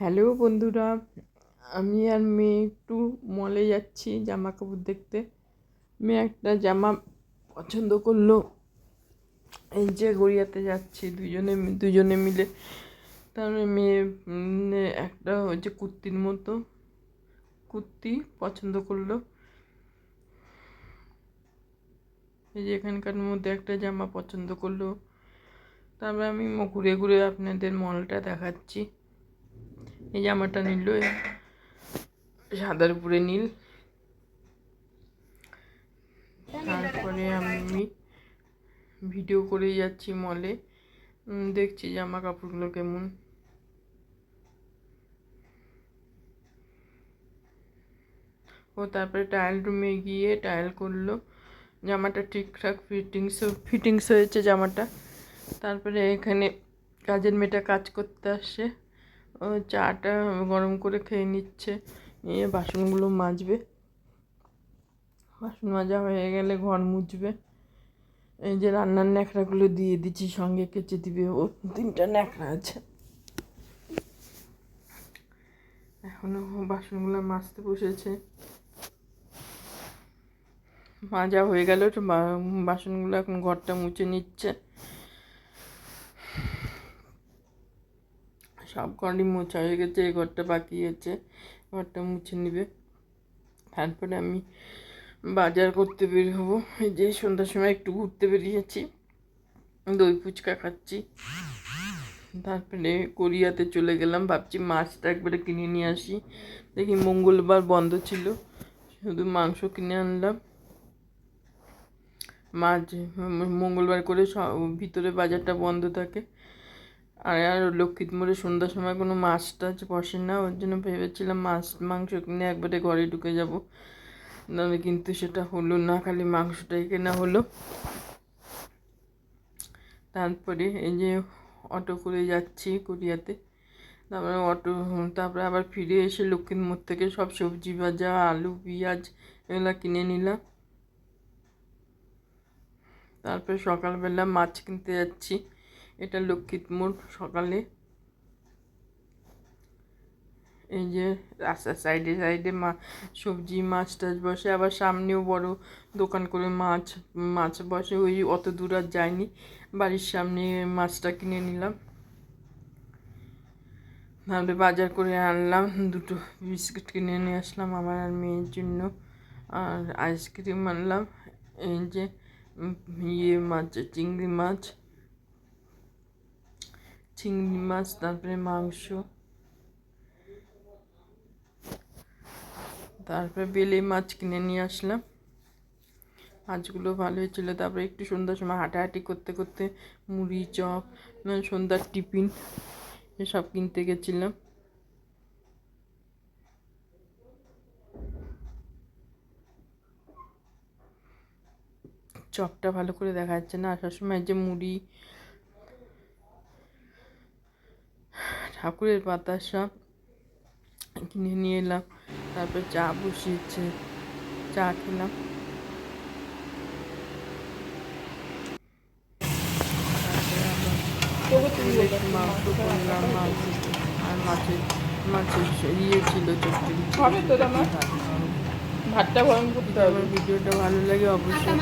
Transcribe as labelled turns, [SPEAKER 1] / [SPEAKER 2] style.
[SPEAKER 1] Hello বন্ধুরা, আমি আর মেয়ে একটু মলে যাচ্ছি জামা কাপড় দেখতে। মেয়ে একটা জামা পছন্দ করলো, এই যে গড়িয়াতে যাচ্ছি দুজনে মিলে। তারপরে মেয়ে একটা ওই যে কুর্তির মতো কুর্তি পছন্দ করলো। এই যে এখানকার মধ্যে একটা জামা পছন্দ করলো। তারপরে আমি ঘুরে ঘুরে আপনাদের মলটা দেখাচ্ছি। এই জামাটা নিল সাদার উপরে নীল। তারপরে আমি ভিডিও করে যাচ্ছি মলে, দেখছি জামা কাপড়গুলো কেমন। ও তারপরে ট্রায়াল রুমে গিয়ে ট্রায়াল করলো, জামাটা ঠিকঠাক ফিটিংস হয়েছে জামাটা। তারপরে এখানে কাজের মেয়েটা কাজ করতে আসছে, ও চাটা গরম করে খেয়ে নিচ্ছে, নিয়ে বাসনগুলো মাজবে। বাসন মাজা হয়ে গেলে ঘর মুছবে। এই যে রান্নার ন্যাকড়াগুলো দিয়ে দিচ্ছি, সঙ্গে কেচে দিবে। ও 3টা ন্যাকড়া আছে। এখনো বাসনগুলো মাজতে বসেছে। মাজা হয়ে গেল, বাসনগুলো এখন ঘরটা মুছে নিচ্ছে। সব ঘরই মোছা হয়ে গেছে, এই ঘরটা বাকি আছে, ঘরটা মুছে নিবে। তারপরে আমি বাজার করতে বের হবো। এই যে সন্ধ্যার সময় একটু ঘুরতে বেরিয়েছি, দই ফুচকা খাচ্ছি। তারপরে কোরিয়াতে চলে গেলাম, ভাবছি মাছটা একবারে কিনে নিয়ে আসি। দেখি মঙ্গলবার বন্ধ ছিল, শুধু মাংস কিনে আনলাম। মাছ মঙ্গলবার করে ভিতরে বাজারটা বন্ধ থাকে। আর লক্ষ্মীত মোড়ে সন্ধ্যার সময় কোনো মাছ টাছ বসে না, ওর জন্য ভেবেছিলাম মাংস কিনে একবারে ঘরে ঢুকে যাব, নাহলে কিন্তু সেটা হলো না, খালি মাংসটাই কেনা হলো। তারপরে এই যে অটো করে যাচ্ছি কোরিয়াতে। তারপরে আবার ফিরে এসে লক্ষ্মীর মোড় থেকে সব সবজি ভাজা, আলু, পেঁয়াজ এগুলো কিনে নিলাম। তারপরে সকালবেলা মাছ কিনতে যাচ্ছি, এটা লক্ষ্মীর মোড়। সকালে এই যে রাস্তার সাইডে সবজি মাছ টাছ বসে, আবার সামনেও বড় দোকান করে মাছ বসে। ওই অত দূর আর যায়নি, বাড়ির সামনে মাছটা কিনে নিলাম। তাহলে বাজার করে আনলাম, 2টো বিস্কিট কিনে নিয়ে আসলাম আমার আর মেয়ের জন্য, আর আইসক্রিম আনলাম। এই যে মাছ, চিংড়ি মাছ, তারপরে মাংস, তারপরে বেলে মাছ কিনে নিয়ে আসলাম। মাছগুলো ভালো হয়েছিলো। তারপরে একটু সন্ধ্যার সময় হাঁটাহাঁটি করতে করতে মুড়ি, চপ, সন্ধ্যার টিফিন এসব কিনতে গেছিলাম। চপটা ভালো করে দেখা যাচ্ছে না, আসার সময় যে মুড়ি, ঠাকুরের পাতা সব কিনে নিয়ে এলাম। তারপর চা বসিয়েছে, চা খেলাম। মাংস করলাম, আর মাছের ছিল চটচড়ি। ভাতটা গরম করতে হবে। ভিডিওটা ভালো লাগে অবশ্যই।